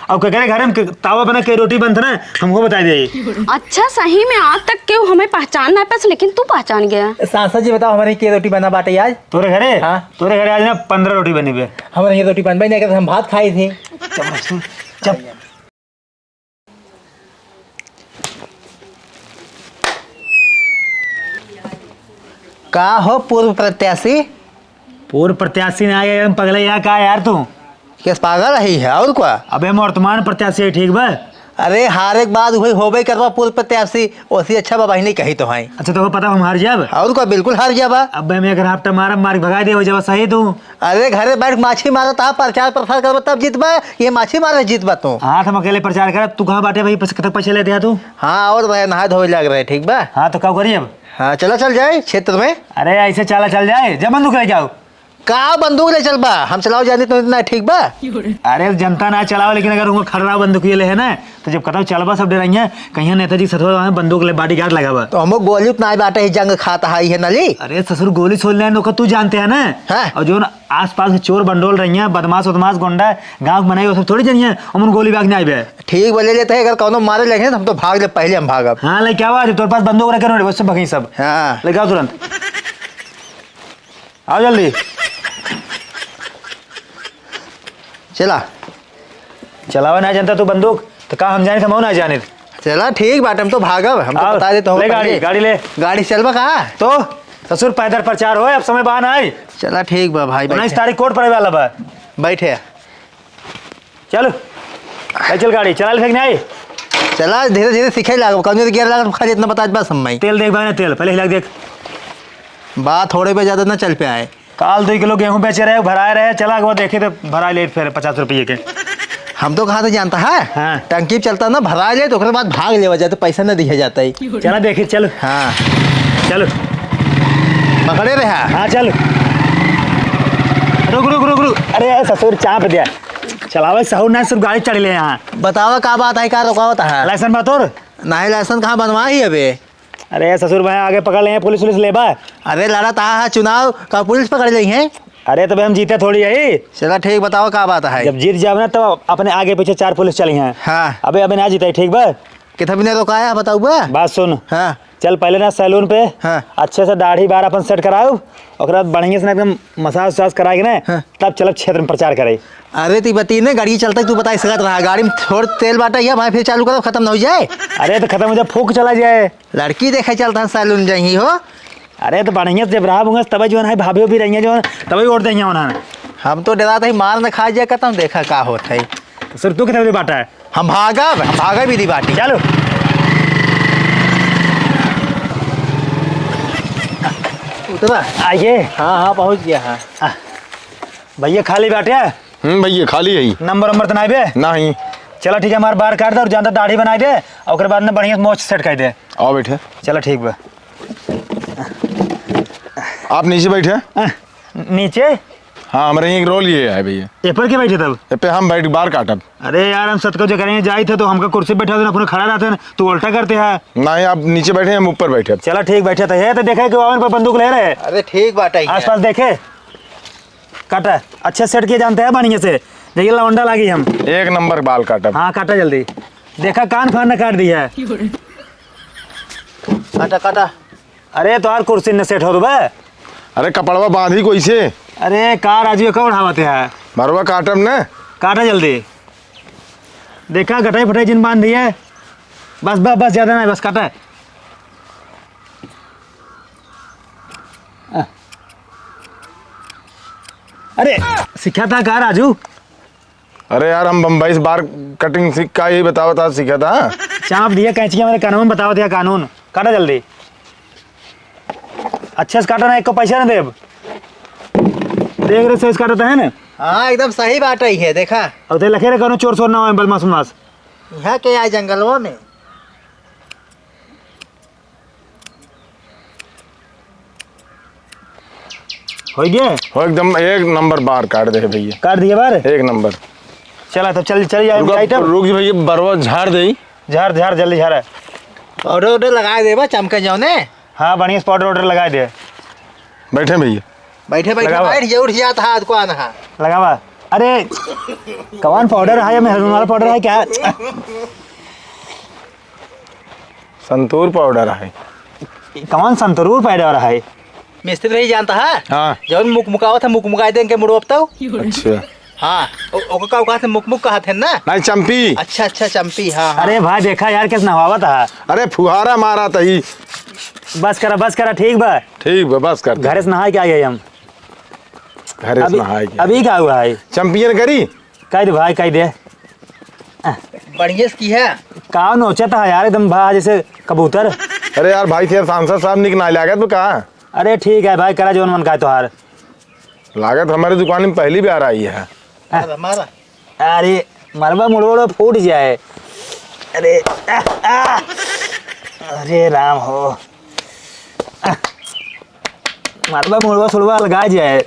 अब कह घर में तावा बना के रोटी बनता ना हमको बता दे। अच्छा सही में आज तक क्यों हमें पहचान ना पास, लेकिन तू पहचान गया। सांसद जी बताओ हमारे के रोटी बना बाटे आज? तोरे घरे? हाँ। तोरे घरे आज ना 15 रोटी बनी हुई। हमारे ये रोटी बन नहीं कर, हम भात खाए थे। चल का हो पूर्व प्रत्याशी? पूर्व प्रत्याशी ने आया पगले यहाँ का यार तू किस पागल रही है और क्या? अबे वर्तमान प्रत्याशी है ठीक बा। अरे हार एक बात हुई होबे करवा पूर्व प्रत्याशी ओसी अच्छा बाबा ही नहीं कही तो है। अच्छा तो पता हम हार जाब और क्या बिल्कुल हार जाबा। अब मैं अगर हाफ्ता मार भगा दे हो जावा सही तू। अरे घरे बैठ माछी मारा था प्रचार प्रसार करवा तब जीतबा, ये माछी मारे जीतबा तू। हाँ हम अकेले प्रचार कर, तू कहाँ बाटे भाई तक पैसे लेते हैं तू? हाँ और भाई नहा धोए लग रहे ठीक बा। हाँ तो कब करिए अब? हाँ चला चल जाए क्षेत्र में। अरे ऐसे चला चल जाए जब बंदूक ले जाओ। का बंदूक ले चल बा, हम चलाओ जाने तो इतना ठीक बा। अरे जनता ना चलाओ, लेकिन अगर उनको खड़ा बंदूक ये ले है ना तो जब कथा चलबा सब डराइए कहीं नेताजी सथवा बंदूक ले बॉडी गार्ड लगावा तो हमको गोली उतना बाटे ही जंग खाता है नली। अरे ससुर गोली छोड़ ले नौका तू जानते हैं ना। हाँ। और जो आस पास के चोर बंडोल रही है बदमाश उदमाश गुंडा गाँव बनाई वो सब थोड़ी जानिए हम गोली बाग नहीं आए। ठीक बोले लेते है, अगर कौनो मारे लगे हम तो भाग ले, पहले हम भागब। हाँ ले क्या हुआ तोरे पास बंदूक रखे वो सब भगी सब। हाँ लगाओ तुरंत, आओ जल्दी चला। चलावा ना जानता तू बंदूक तो कहा हम जाने हम ना जाने। चला ठीक बात, हम तो भागब, हम तो बता देते हो। ले गाड़ी ले गाड़ी चलबा कहा तो ससुर पैदल प्रचार हो अब समय बहाना आई। चला ठीक बा भाई। 19 तारीख कोर्ट पड़े वाला बा। बैठे चलो चल गाड़ी चला ले फेंकने आई। चला धीरे धीरे सीखे लागब, कौन गियर लागब खाली इतना बता बस हम। तेल देख भाई ना तेल पहले हिला देख। बात थोड़े पे ज्यादा ना चल पे आए। काल 2 किलो गेहूं बेचे रहे भराए रहे चला वो देखे तो भरा ले फिर 50 रुपये के। हम तो कहा तो जानता है। हाँ। टंकी चलता ना भरा ले तो बाद भाग ले जाते, पैसा ना दिया जाता है। चला देखिए चलो। हाँ चलो पकड़े रहा। हाँ चल रुक रुक रुक रुक। अरे ससुर चाप दिया चलावे सहूर ना सिर्फ गाड़ी चढ़ ले यहाँ। बतावा का बात है, का रुकावत है? लाइसेंस बात और नहीं लाइसेंस कहाँ बनवा ही अबे। अरे ससुर भाई आगे पकड़ ले पुलिस ले बा। अरे लड़ा था चुनाव का पुलिस पकड़ ली है। अरे तब हम जीते थोड़ी है। चला ठीक बताओ का बात है। जब जीत जाओ ना तो अपने आगे पीछे 4 पुलिस चली हैं। हाँ अबे अबे ना जीते ठीक बा। कितना भी ने रोकाया बताऊ बा। बात सुन। हाँ चल पहले ना सैलून पे हाँ। अच्छे से दाढ़ी बार अपन सेट कराओ और बाद बढ़िया से एकदम मसाज वसाज कराएगी ना। हाँ। तब चल क्षेत्र में प्रचार करे। अरे ती बती ने गाड़ी चलता तू बता सकत रहा, गाड़ी में थोड़ा तेल बाटा या भाई फिर चालू करो खत्म ना हो जाए। अरे तो खत्म हो जाए फूक चला जाए। लड़की देखे चलता सैलून जाही हो। अरे तो बढ़िया से जब रहा होंगे तब जो है भाभी भी रही है जो तभी ओढ़ देंगे उन्होंने। हम तो डरा था मार न खा जाए खत्म, देखा का होता है। सर तू कितने बजे बाटा है? हम भागा भी दी बाटी। चलो उतरा। आइए। हाँ हाँ पहुँच गया। हाँ भैया खाली बैठे हैं? भैया खाली है नंबर तो नहीं बे? नहीं। चलो ठीक है हमारे बार काट दे और ज्यादा दाढ़ी बना दे और बाद में बढ़िया मोच सेट कर दे। आओ बैठे। चलो ठीक बा। आप नीचे बैठे। नीचे? हाँ हमारे यहाँ एक रोल ये है भैया। पेपर के बैठे तब? पे हम बैठ बार काटब। अरे यार हम सत को जो करेंगे जाए थे तो हमका कुर्सी बैठा देना अपने खड़ा रहते हैं तो उल्टा करते हैं। नहीं आप नीचे बैठे हम ऊपर बैठे। चलो ठीक बैठे थे तो देखे कि वावन पर बंदूक ले रहे। अरे ठीक बात है। आसपास देखे काटा अच्छे सेट किए जानते हैं बढ़िया से देखिए लौंडा लगी हम। एक नंबर बाल काटब। हाँ काटा जल्दी। देखा कान फान ने काट दिया है। काटा काटा। अरे तो यार कुर्सी न सेट हो तो बे। अरे कपड़वा बांधी कोई से। अरे कार आज कौन उठावते है? मरवा काटब न। काटा जल्दी। देखा गटाई फटाई जिन बांध दी है। बस बस बस ज्यादा नहीं बस काटा। अरे सीखा था कहा राजू? अरे यार हम बम्बई से बार कटिंग सीख का यही बतावा था सीखा था। चाप दिया कैंची मेरे कानून बताओ दिया कानून। काटा जल्दी अच्छे से काटा ना एक को पैसा ना देब। देख रहे सही काटता है ना। हाँ एकदम सही बात है देखा। और ते लखे रे कौन चोर सोर ना हो बलमास उलमास। यहाँ के आए जंगलों में। हो गया हो एकदम एक नंबर बार काट दे भैया। काट दिए बार एक नंबर। चला तो चल चल जाए आइटम। रुक भैया बरवा झाड़ दे। झाड़ झाड़ जल्दी झाड़। ऑर्डर ऑर्डर लगा दे चमके जाओ ने। हाँ बढ़िया से पाउडर ऑर्डर लगा दे। बैठे भैया। बैठे बैठे लगावा। बैठ जा उठ जाता हाथ को आना। लगावा अरे कौन पाउडर है या मेहरून वाला पाउडर है क्या? संतूर पाउडर है। कौन संतरूर पाउडर है? मिस्त्री नहीं जानता है? हाँ। जब मुकमुकावा था मुकमुकाए देंगे मुड़ो अब तो। अच्छा हाँ ओको का कहा थे मुकमुक कहा थे ना। नहीं चंपी। अच्छा चंपी हाँ। अरे भाई देखा यार किस नहावा था। अरे फुहारा मारा था ही। बस करा ठीक बा। ठीक बा बस कर। घर से नहा के आ गए हम। घर से नहाए के। अभी क्या हुआ है? चंपियन करी। कह दे भाई कह दे। बढ़िया की है। का नोचा था यार एकदम भाई जैसे कबूतर। अरे यार भाई थे सांसद साहब निक ना लागत तो कहा। अरे ठीक है भाई करा जो मन का तोहार। लागत हमारी दुकान में पहली बार आई है। मारा। अरे मरबा मुड़ोड़ो फूट जाए। अरे अरे राम हो। मरबा मुड़वा सुड़वा लगा जाए।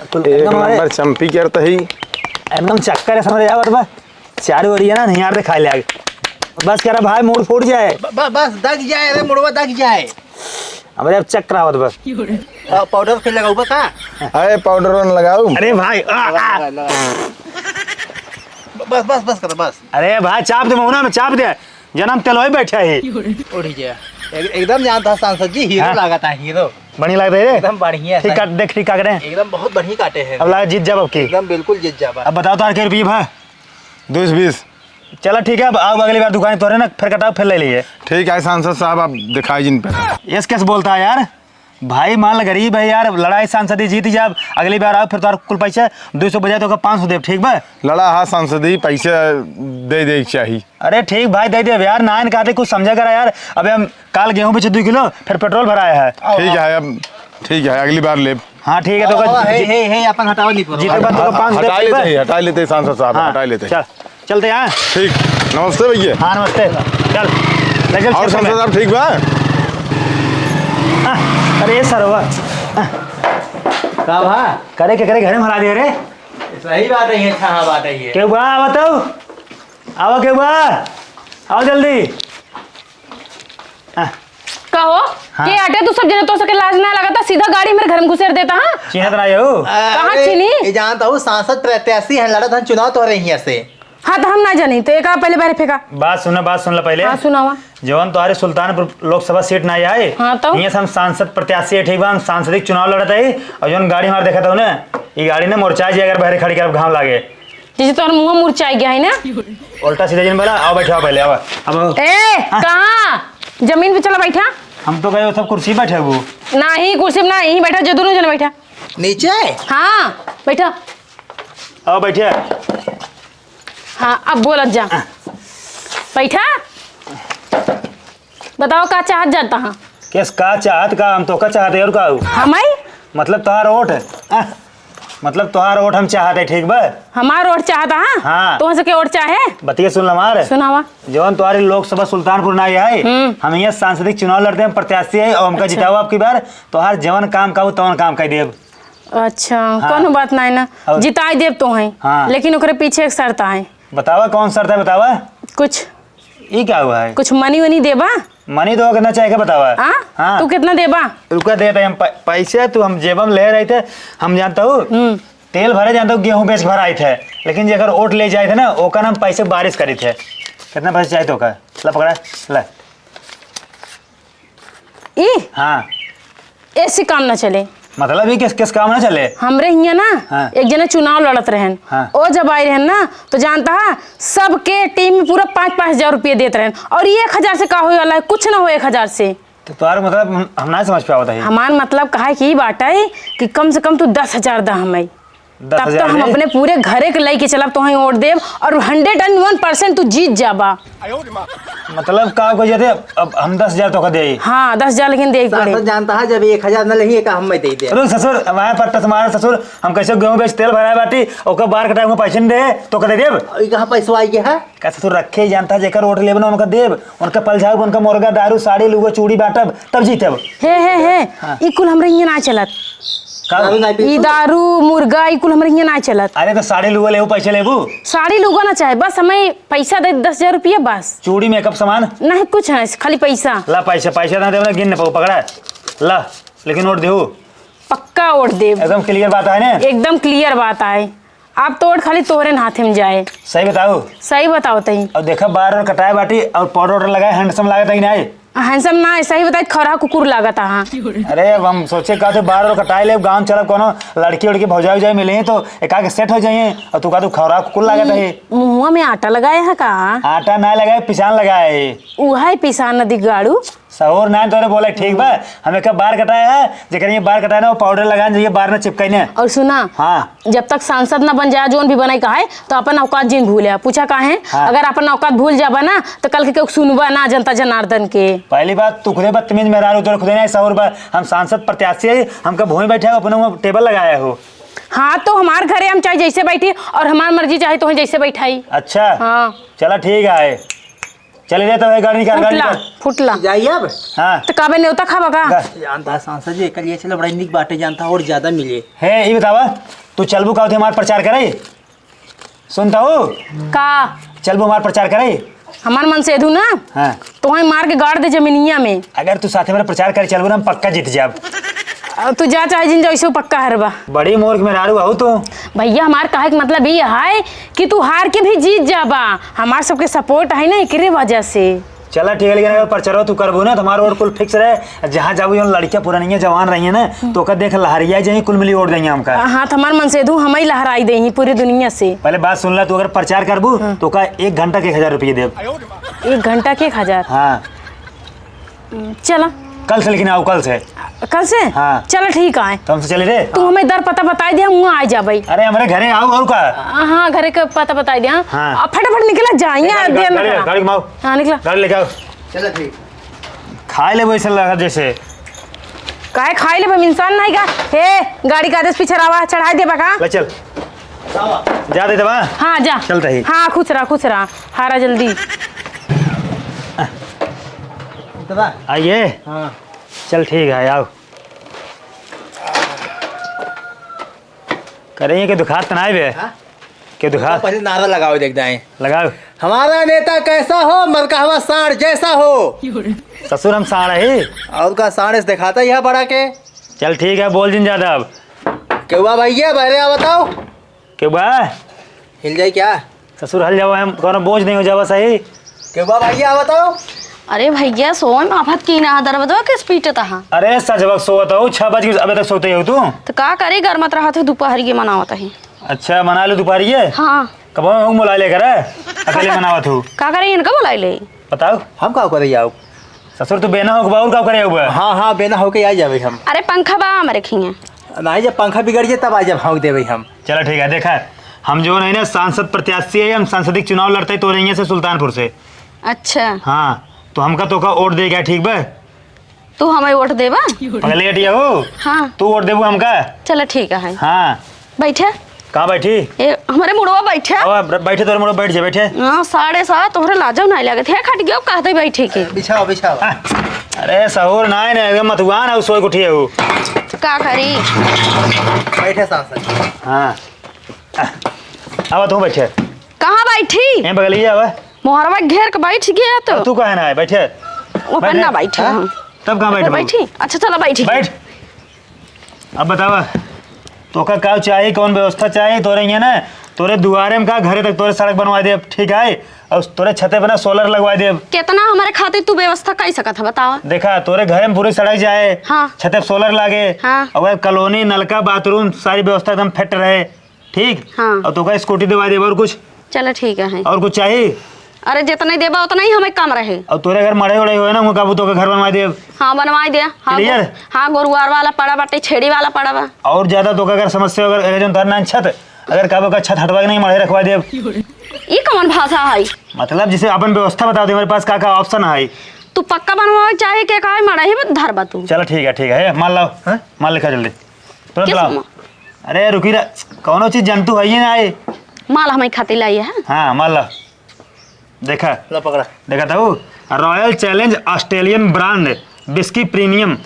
एक नंबर चंपी करता ही। एकदम चक्कर है समझ जाओ बा। चार ओरी है ना नहीं यार खा लिया। बस करा भाई मूड फूट जाए। बस दग जाए अरे मुड़वा दग जाए। अब अब चक्कर आवत बस। पाउडर फिर लगाऊंगा का? अरे पाउडर लगाऊ। अरे भाई बस कर बस। अरे भाई चाप दे महुना में चाप दे। जन्म तेलोई बैठा ही। उड़ी जाए। एकदम जानता है सांसद जी हीरो लगा था हीरो। बढ़िया लग रही है एकदम बढ़िया ठीक काट देख ठीक काट रहे हैं। एकदम बहुत बढ़िया काटे हैं। अब लगा जीत जाब अब की। एकदम बिल्कुल जीत जाबा। अब बताओ तो के रुपये भाई 20-20। चलो ठीक है अब आओ अगली बार दुकान तोड़े ना फिर कटाओ फिर ले लिए। ठीक है सांसद साहब आप दिखाई जिन पे। यस कैसे बोलता है यार भाई मान ल गरीब है यार लड़ाई सांसदी जीत जाब अगली बार आओ फिर तो कुल पैसा 200 बजाय तो 500 दे ठीक बा। लड़ा हाँ सांसदी पैसे दे चाहिए। अरे ठीक भाई दे दे यार नाइन कहते कुछ समझा करा यार। अबे हम काल गेहूं बेचे 2 किलो फिर पेट्रोल भराया है। ठीक है अब ठीक है अगली बार ले। हाँ ठीक है तो हे अपन हटाओ नहीं पड़ो। जीते बाद तो 500 हटा लेते सांसद साहब हटा लेते। चल चलते हैं। ठीक नमस्ते भैया। हाँ नमस्ते चल ले चल। और सांसद साहब ठीक बा। अरे सर हुआ का भा करे के करे घर में हरा दे रे। सही बात है अच्छा हाँ बात है ये। क्यों बा बताओ आओ क्यों बा आओ जल्दी। कहो हाँ। के आटे तू सब जने तो सके लाज ना लगा था सीधा गाड़ी मेरे घर में घुसेर देता हाँ। चिन्हत रहा हो कहाँ चीनी? ये जानता हूँ सांसद प्रत्याशी है लड़ा था चुनाव तो रही है से। हाँ तो हम ना जानी तो एक पहले बारे फेंका। बात सुन ला पहले। हाँ सुनावा। जवन तुम्हारे सुल्तानपुर लोकसभा सीट ना आए हाँ तो? यहाँ से हम सांसद प्रत्याशी है ठीक बा हम सांसदिक चुनाव लड़ते है और जवन गाड़ी हमारे देखा था ना ये गाड़ी ना मोर्चाई अगर बहरे खड़ी कर घाम लागे जैसे तुम्हारा मुँह मुरझाई गया है ना। उल्टा सीधा जिन बोला आओ बैठो पहले आओ अब ए कहाँ जमीन पे चला बैठा। हम तो गए सब कुर्सी बैठे वो ना ही कुर्सी में ना यहीं बैठा जो दोनों जने बैठा। नीचे हाँ बैठा। आओ बैठे। हाँ अब बोलत जा बैठा। बताओ का चाहत जाता हाँ। किस का चाहत का हम तो का चाहते और का हमारी मतलब तुम्हारा वोट है मतलब तुम्हारा वोट हम चाहते ठीक बा। हमारा वोट चाहता हाँ। हाँ। तो से के वोट चाहे बतिया सुन लमार सुनावा। जवन तुम्हारी लोकसभा सुल्तानपुर ना है हम यहाँ सांसदिक चुनाव लड़ते हैं प्रत्याशी है और हमका जिताओ आपकी बार तो हर जवन काम का तवन काम कर देव। अच्छा कोनो बात नहीं ना जिताई देव तो है हाँ। लेकिन ओकरे पीछे एक शर्त है। बतावा कौन शर्त है बतावा। कुछ ये क्या हुआ है कुछ मनी वनी देबा। मनी तो कितना चाहिए बतावा। हाँ तू कितना देबा। रुका देते हम पैसे तू हम जेबम ले रहे थे हम जानता हूँ तेल भरे जानता हूँ गेहूँ बेच के भराए थे लेकिन जेकर वोट ले जाए थे ना ओकर हम पैसे बारिश करी थे। कितना पैसे चाहिए तो का ला पकड़ा ला। हाँ ऐसे काम ना चले मतलब ये किस किस काम ना चले। हमरे हियाँ ना हाँ। एक जना चुनाव लड़त रहन हाँ। ओ जब आए रहन ना तो जानता है सबके टीम में पूरा 5-5 हजार रुपये देते रहन और ये 1000 से का हो वाला है कुछ ना हो 1000 से। तो तुम्हारा मतलब हम ना समझ पाओ था हमार मतलब कहा कि बात है कि कम से कम तू 10,000 दा हमें तब तो 10,000 हम अपने पूरे घरे के लेके चलब तो वहीं वोट देव और 101% तू जीत जाबा। मतलब का को जाते अब हम 10,000 तो का दे। हाँ 10,000 लेकिन दे पड़े। सांसद जानता है जब 1000 न लही का हम में दे दे। रुक ससुर हमारे पट्टा तुम्हारा ससुर हम कैसे गेहूं बेच तेल भराए बाटी ओकर बार कटाए में पैसे दे तो कदे देब। ई कहां पैसा आई गया है? का ससुर रखे ही जानता जेकर वोट लेबन उनका देब उनका पलझाऊ उनका मुर्गा दारू साड़ी लुगा चूड़ी बाटब तब जीतब। हे ई कुल हमरे हियाँ ना चलत। दारू नहीं पी ई दारू मुर्गा ई कुल हमरे हियाँ ना चलत। अरे तो साड़ी लुगा लेबू पैसे लेबू साड़ी लुगा ना चाहे बस हमें पैसा दे 10,000 रुपया बस। चूड़ी मेकअप सामान नहीं कुछ नहीं खाली पैसा। ला पैसा पैसा ना देव ना गिन न पाऊ पकड़ा ला लेकिन वोट देहू पक्का ओढ़ दे। एकदम क्लियर बात है ना? एकदम क्लियर बात आए। आप तो ओढ़ खाली तोहरे हाथे में जाए। सही बताओ। सही बताओ तई। और देखा बार और कटाए बाटी और पाउडर वाउडर लगाए हैंडसम लागत है कि नहीं? हैंडसम ना सही बताई खरा कुकुर लागत हाँ। अरे अब हम सोचे का तो बार और कटाए ले गांव चलब कोनो लड़की उड़की भौजाई उजाई मिले तो एक आगे सेट हो जाइए और तू का तो खरा कुकुर लागत है। मुँह में आटा लगाया है का? आटा ना लगाए पिसान लगाए। उहा पिसान नदी गाड़ू सहूर ना तोरे बोले ठीक बा हमें कब बार कटाए है जेकर ये बार कटाए ना वो पाउडर लगाए जाइए बार में चिपकाई ने। और सुना हाँ जब तक सांसद ना बन जाए जोन भी बनाई कहा है तो अपन औकात जिन भूले पूछा कहा है। हाँ। अगर अपन औकात भूल जाबा ना तो कल के सुनबा ना जनता जनार्दन के। पहली बात तू खुदे बदतमीज मेरा तो खुदे नहीं सहूर बा हम सांसद प्रत्याशी है हमका भूमि बैठे अपने टेबल लगाया हो। हाँ तो हमारे घरे हम चाहे जैसे बैठी और हमारी मर्जी चाहे तो जैसे बैठाई। अच्छा हाँ चला ठीक है चले रे तो गाड़ी निकाल गाड़ी फुटला निकाल। फुटला जाइए अब। हाँ तो काबे न्योता खाबा का? जानता है सांसद जी कल ये चलो बड़ा निक बाटे जानता और ज्यादा मिले। हे ये बतावा तू चलबू का हमारा प्रचार करे सुनता हो का चलबू हमारा प्रचार करे हमार मन से दू ना हाँ तो वही मार के गाड़ दे जमीनिया में। अगर तू साथे मेरा प्रचार करे चलबू ना हम पक्का जीत जाब। तू जा चाहे जिन जैसे पक्का हरबा। बड़ी मूर्ख में रारू आहू तू। भैया हमार कहे के मतलब ये है कि तू हार के भी जीत जाबा। हमार सबके सपोर्ट है ना एकरे वजह से। चला ठीक है लेकिन अगर प्रचार तू करबू ना तुम्हारा और कुल फिक्स रहे जहाँ जाबू जो लड़कियां पुरानी जवान रही है ना तो का देख लहरिया जाए कुल मिली ओढ़ देंगे हमका। हाँ तो हमार मन से दू हम ही लहराई दे पूरी दुनिया से। पहले बात सुन ला तू अगर प्रचार करबू तो का 1 घंटा के 1000 रुपये दे। 1 घंटा के 1000? हाँ चला कल से लेकिन आओ कल से। कल से? हाँ। चलो ठीक है तो हमसे चले रे। तू हमें दर पता बताई दे हम आ जा भाई। अरे हमारे घरे आओ और का। हाँ घरे का पता बताई दे। हाँ। अब फटाफट निकला जाइए। गाड़ी घुमाओ। हाँ निकला गाड़ी लेके आओ। चलो ठीक। खाए ले वैसे लगा जैसे काहे खाई ले हम इंसान नहीं का। हे गाड़ी का आदेश पीछे रहा चढ़ाई दे बका। ले चल जा दे दबा। हाँ जा चल रही। हाँ खुश रहा हारा जल्दी। आइए हाँ चल ठीक है आओ करेंगे कि दुखात तो नहीं बे के दुखात पहले नारा लगाओ देख जाए। लगाओ। हमारा नेता कैसा हो मरकहवा साढ़ जैसा हो। ससुर हम साड़ा ही और का साढ़ से दिखाता यह बड़ा के। चल ठीक है बोल दिन ज्यादा अब क्यों भैया बहरे आ बताओ क्यों बा हिल जाए क्या। ससुर हल जाओ हम कौन बोझ नहीं हो जावा सही। क्यों भैया आ बताओ। अरे भैया सोन आफत की ना दरवाजा के स्पीड तहा। अरे सच वक्त सोता हूँ 6 बजे अभी तक सोते हो तू। तो का करे घर मत रहा थे दोपहर के मनावत है। अच्छा मना लो दोपहर ये। हाँ कब मोला लेकर अकेले मनावत हूँ का करे इनका बुलाई ले। बताओ हम का करे जाओ। ससुर तू बेना हो और का करे हुआ। हाँ हाँ बेना होके आ जावे हम। अरे पंखा बा हम रखिए। नहीं जब पंखा बिगड़ जाए तब आ जब हाँक देवे हम। चलो ठीक है देखा हम जो नहीं ना सांसद प्रत्याशी है हम सांसदिक चुनाव लड़ते तो रही से सुल्तानपुर से। अच्छा हाँ तो हमका तो का वोट दे गया ठीक बा। तू हमें वोट देबा। पगले हटिया हो हाँ तू वोट देबू हमका। चलो ठीक है हाँ बैठे। कहाँ बैठी। ए हमारे मुड़वा बैठे। अब बैठे तो मोड़ बैठ जा बैठे। हाँ 7:30 तोहरे लाजो नहीं लगे थे खट गयो कहते बैठे के। बिछाओ बिछाओ। अरे सहूर ना है ना एकदम मतुआन है सोई उठिए हो। का करी बैठे सांसद। हाँ अब तू बैठे कहाँ बैठी। यहीं बगलिए अब मोहरवा घेर के बैठ गया तो तू कहाँ ना है बैठे। वो पन्ना बैठे हम। तब कहाँ बैठे बैठी। अच्छा चलो बैठी। बैठ। अब बतावा तो का चाहिए कौन व्यवस्था चाहिए तोरे यहाँ ना तोरे दुआरे में का घरे तक तोरे सड़क बनवा दे ठीक है और तोरे छते पर ना सोलर लगवा दे। कितना हमारे खातिर तू व्यवस्था कर सकत है बताओ। देखा तोरे घरे में पूरी सड़क जाए। हाँ। छते पर सोलर लागे। हाँ। और कॉलोनी नलका बाथरूम सारी व्यवस्था एकदम फिट रहे ठीक। हाँ। और तो का स्कूटी दिवा दे और कुछ। चलो ठीक है। और कुछ चाहिए। अरे जितना देबा उतना ही हमें कम रहे। और तोरे घर मड़े उड़े हुए ना वो काबू तो का घर बनवा दे। हाँ बनवाई दे। हाँ Clear? हाँ गोरुआर वाला पड़ा बाटे छेड़ी वाला पड़ा बा। और ज्यादा तो का अगर समस्या अगर जो तरना छत अगर काबू का छत हटवा के नहीं मड़े रखवा दे। ये कौन भाषा है। मतलब जिसे अपन व्यवस्था बता दे हमारे पास का ऑप्शन है। तू पक्का बनवा चाहे के का मड़ा ही धर बा तू। चलो ठीक है माल लाओ माल लिखा जल्दी तुरंत किस लाओ। माल? अरे रुकी कौन चीज जंतु है ये ना आए। माल हमें खातिर लाई है। हाँ माल लाओ देखा लो पकड़ा। देखा था वो Royal Challenge Australian brand whisky premium.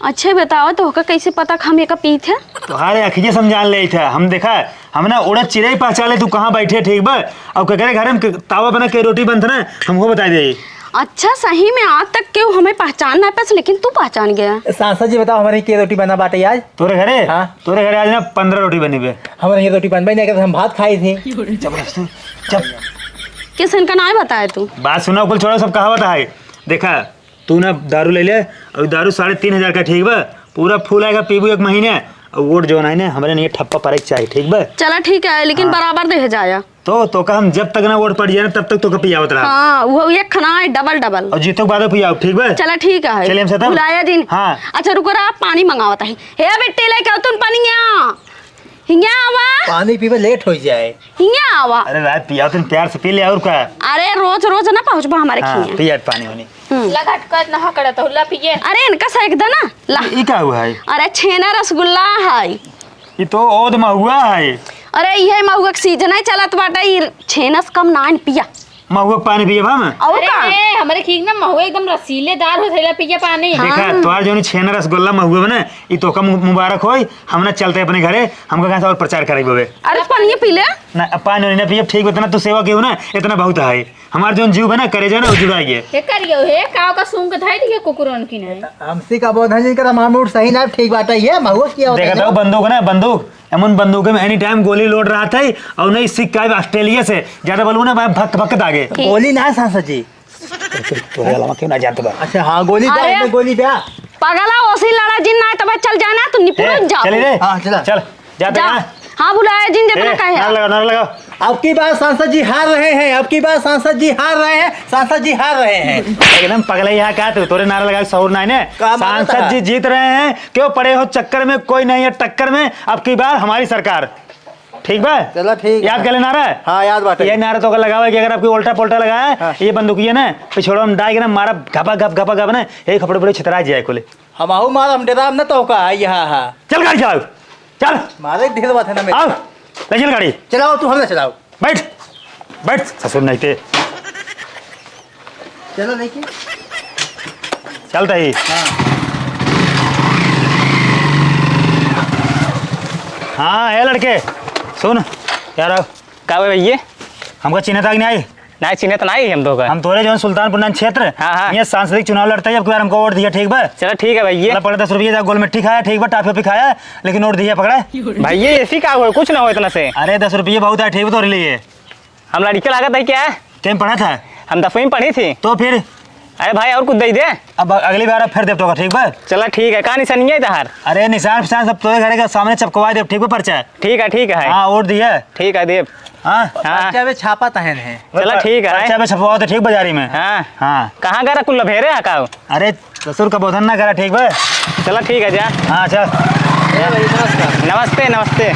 अच्छा बताओ तो होका कैसे पता कि हम एक पी थे। तुम्हारे अखिए समझान ले था हम देखा हम ना उड़द चिड़ै पहचान ले तू कहाँ बैठे ठीक बा और कह घरे में तावा बना के रोटी बनता ना हमको बता दे। अच्छा सही में आज तक क्यों हमें पहचान ना पास, लेकिन तू पहचान गया। सांसद जी बताओ हमारे के रोटी बना बाटे आज? तोरे घरे हाँ। तोरे घरे आज ना 15 रोटी बनी हुई। हमारे ये रोटी बन नहीं कर हम भात खाई थी। किस इनका नाम बताया तू? बात सुना कुल छोड़ो, सब कहावत है। देखा तू ना दारू ले ले, और दारू 3,500 का ठीक बा, पूरा फूल आएगा पीबू 1 महीने। और वोट जो है ना हमारे नहीं ठप्पा पड़े चाहिए, ठीक बा। चला ठीक है, लेकिन बराबर दे जाया। तो का हम जब तक ना वोट पड़ जाए ना तब तक तो का पियावत रहा। हाँ वो एक खाना है डबल। और जीतो के बाद पियाओ, ठीक बा। चला ठीक है, चलिए हमसे तब। बुलाया दिन। हाँ। अच्छा रुको रहा, पानी मंगावता है। हे बेटे लेके आओ तुम पानी यहाँ। हिंगा आवा, पानी पीवे लेट हो जाए। हिंगा आवा। अरे रात पियाओ तुम प्यार से पी ले और का। अरे रोज रोज ना पहुँचबा हमारे हाँ खिया। पिया पानी होनी। लगाट ना करे तो ला पिए। अरे इनका सेक दे ना ला। ये क्या हुआ है? अरे छेना रसगुल्ला है। ये तो ओद में हुआ है। अरे ये महुआ के सीजन है चलत बाटा, ये छेनस कम नाइन पिया। महुआ पानी पिए भा में। और का हमारे खीर ना महुआ एकदम रसीलेदार हो थैला पिए पानी। देखा तुम्हार जो छेना रसगुल्ला महुआ बने, ये तो कम मुबारक होई। हम ना चलते अपने घरे, हमको कहाँ से और प्रचार करेंगे बे। अरे पानी पी ले ना पानी नहीं पिए, ठीक इतना तू सेवा क्यों ना, इतना बहुत है। हमार जो जीव बना करे जो ना जुड़ाइए। हे करियो हे काव का सूंग धाई दिए कुकुरन की नहीं। हमसे का बोध है जिनका मामूर सही ना ठीक बाटा ये महुआ किया होता देखा था बंदूक ना, बंदूक एमन बंदूक में एनी टाइम गोली लोड रहा था। और नहीं सिक्का ऑस्ट्रेलिया से ज्यादा बोलूँ ना भाई भक भक आगे। गोली ना सांसद जी। तोरे अलावा क्यों ना जानते बा। अच्छा हाँ गोली अरे। पे गोली पे। पगला ओसी लड़ा जिन ना तब चल जाना तू निपुण जा। चले रे। हाँ, चला। चल जाते जा। हैं। हाँ बुलाया जिन जितना नारा कहे। लगाओ, नारा लगाओ। अब की बार सांसद जी हार रहे हैं, अब की बार सांसद जी हार रहे हैं, सांसद जी हार रहे हैं। एकदम पगला यहाँ क्या तू, तोरे नारा लगा शौर ना है। का मारा था? सांसद जी जीत रहे हैं, क्यों पड़े हो चक्कर में, कोई नहीं है टक्कर में। अब की बार हमारी सरकार, ठीक बा। चलो ठीक याद कर ले नारा। हाँ याद बाटे। ये नारा तो का लगावा है कि अगर आपकी उल्टा पुल्टा लगा है, हाँ। ये बंदूक ये ना पिछोड़ा में डाल के ना मारा घपा घप ना, यही कपड़े बड़े छितरा जाए कुल। हम आहू मार हम डेरा न तो का यहाँ हाँ चल गाड़ी चलाओ, चल मारे ढेर बात है ना मेरे। आओ ले चल गाड़ी। चलाओ तू हमने चलाओ। बैठ बैठ ससुर नहीं थे। चलो देखिए। चलता ही। हाँ है लड़के, सुन यार का भैया हमको चिन्ह तक नहीं आई। नहीं चिन्ह तो नहीं हम दोगे। हम तोरे जो सुल्तानपुर क्षेत्र हाँ, हाँ। ये सांसदिक चुनाव लड़ते हैं, अब बार हमको वोट दिया, ठीक बा। चलो ठीक है भैया। पड़े 10 रुपये गोल मिट्टी खाया, ठीक बा, टाफी वाफी खाया, लेकिन वोट दिया पकड़ा। भैया ऐसी का हो कुछ ना हो इतना से। अरे 10 रुपये बहुत है, ठीक है तोरे लिए। हम लड़की लागत है क्या? कहीं पढ़ा था हम 10वीं में पढ़ी थी। तो फिर अरे भाई और कुछ दे दे। अब अगली बार अब फिर देव तो ठीक बा। चलो ठीक है, कहाँ निशानी है इधर? अरे निशान फिशान सब तोरे घर के सामने चपकवा दे, ठीक बा पर्चा। ठीक है हाँ वोट दिया। ठीक है देव। हाँ हाँ अच्छा वे छापा तहन है। चलो ठीक है। पर्चा पे छपवाओ तो ठीक बाजारी में। हाँ हाँ कहाँ गरा कुल लभेरे है का? अरे ससुर का बोधन ना करा, ठीक बा। चलो ठीक है जा। हाँ चल नमस्ते नमस्ते।